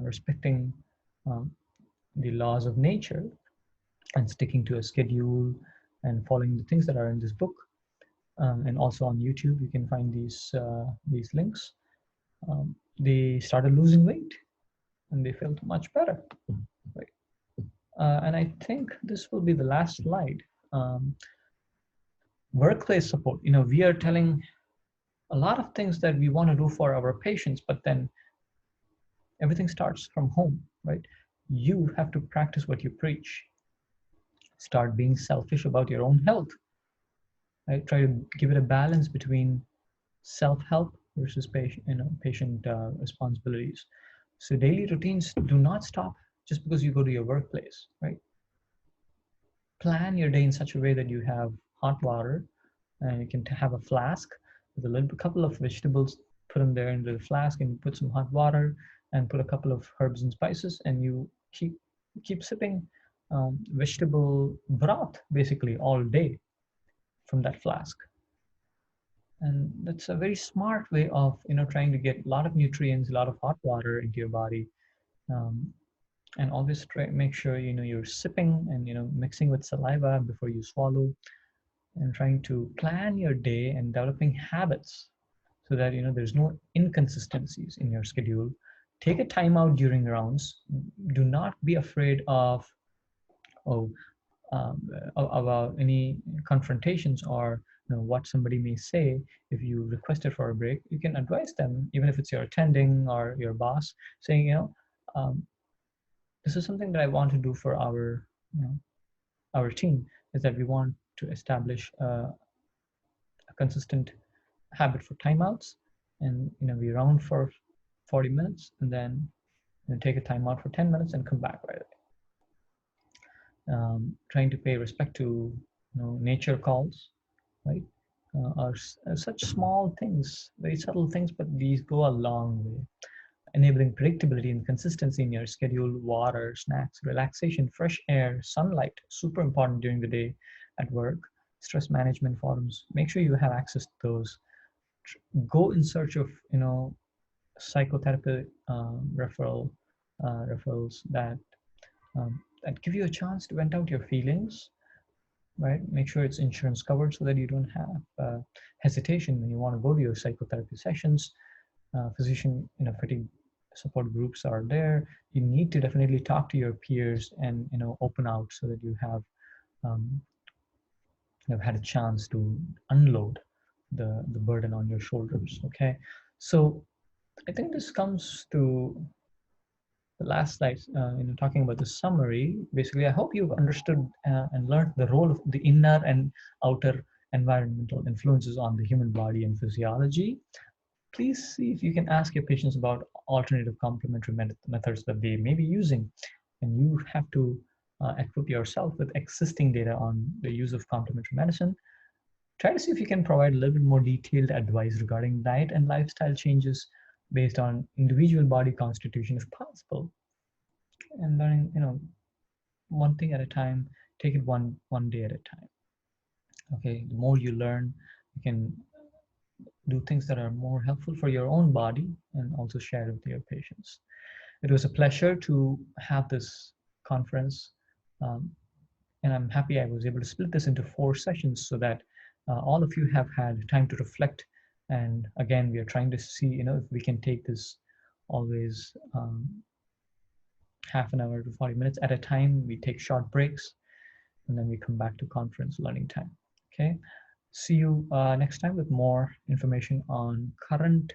respecting um, the laws of nature and sticking to a schedule and following the things that are in this book, and also on YouTube, you can find these links. They started losing weight and they felt much better. Right? And I think this will be the last slide. Um, Workplace support. We are telling a lot of things that we want to do for our patients, but then everything starts from home, right? You have to practice what you preach. Start being selfish about your own health. Right? Try to give it a balance between self-help versus patient responsibilities. So daily routines do not stop just because you go to your workplace, right? Plan your day in such a way that you have hot water, and you can have a flask with a little couple of vegetables, put them there into the flask, and put some hot water and put a couple of herbs and spices, and you keep sipping vegetable broth basically all day from that flask. And that's a very smart way of trying to get a lot of nutrients, a lot of hot water into your body. um, and always make sure you're sipping and mixing with saliva before you swallow, and trying to plan your day and developing habits so that there's no inconsistencies in your schedule. Take a time out during rounds. Do not be afraid of oh about any confrontations or what somebody may say. If you requested for a break, you can advise them, even if it's your attending or your boss, saying um, this is something that I want to do for our team, is that we want to establish a consistent habit for timeouts, and we round for 40 minutes and then take a timeout for 10 minutes and come back right away. Trying to pay respect to nature calls, right? Are such small things, very subtle things, but these go a long way. Enabling predictability and consistency in your schedule, water, snacks, relaxation, fresh air, sunlight, super important during the day at work. Stress management forums, make sure you have access to those. Go in search of psychotherapy referrals that give you a chance to vent out your feelings, right? Make sure it's insurance covered so that you don't have hesitation when you want to go to your psychotherapy sessions. Physician fatigue support groups are there. You need to definitely talk to your peers and open out so that um, you've had a chance to unload the burden on your shoulders. Okay, so I think this comes to the last slide, talking about the summary. Basically, I hope you've understood and learned the role of the inner and outer environmental influences on the human body and physiology. Please see if you can ask your patients about alternative complementary methods that they may be using. And you have to equip yourself with existing data on the use of complementary medicine. Try to see if you can provide a little bit more detailed advice regarding diet and lifestyle changes based on individual body constitution if possible. And learning, one thing at a time. Take it one day at a time. Okay, the more you learn, you can do things that are more helpful for your own body and also share it with your patients. It was a pleasure to have this conference, um, and I'm happy I was able to split this into 4 sessions so that all of you have had time to reflect. And again, we are trying to see, if we can take this always half an hour to 40 minutes at a time. We take short breaks and then we come back to conference learning time. Okay. See you next time with more information on current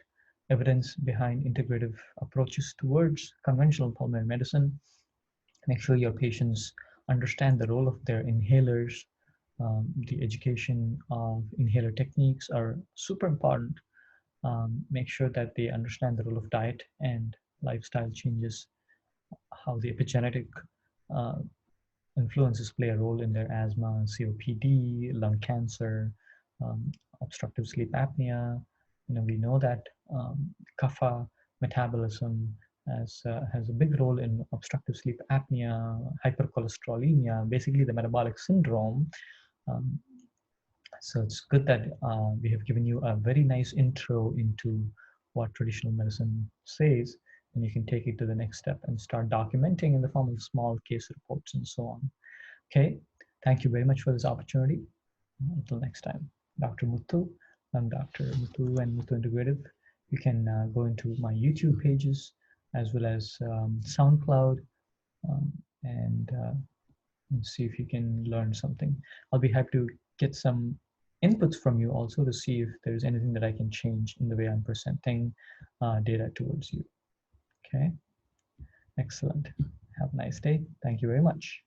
evidence behind integrative approaches towards conventional pulmonary medicine. Make sure your patients understand the role of their inhalers. The education of inhaler techniques are super important. Make sure that they understand the role of diet and lifestyle changes, how the epigenetic uh, influences play a role in their asthma, COPD, lung cancer, um, obstructive sleep apnea. We know that kapha metabolism has a big role in obstructive sleep apnea, hypercholesterolemia, basically the metabolic syndrome. Um, so it's good that we have given you a very nice intro into what traditional medicine says, and you can take it to the next step and start documenting in the form of small case reports and so on. Okay, thank you very much for this opportunity. Until next time, Dr. Muthu. I'm Dr. Muthu and Muthu Integrative. You can go into my YouTube pages as well as SoundCloud, um, and see if you can learn something. I'll be happy to get some inputs from you also to see if there's anything that I can change in the way I'm presenting data towards you. Okay, excellent. Have a nice day. Thank you very much.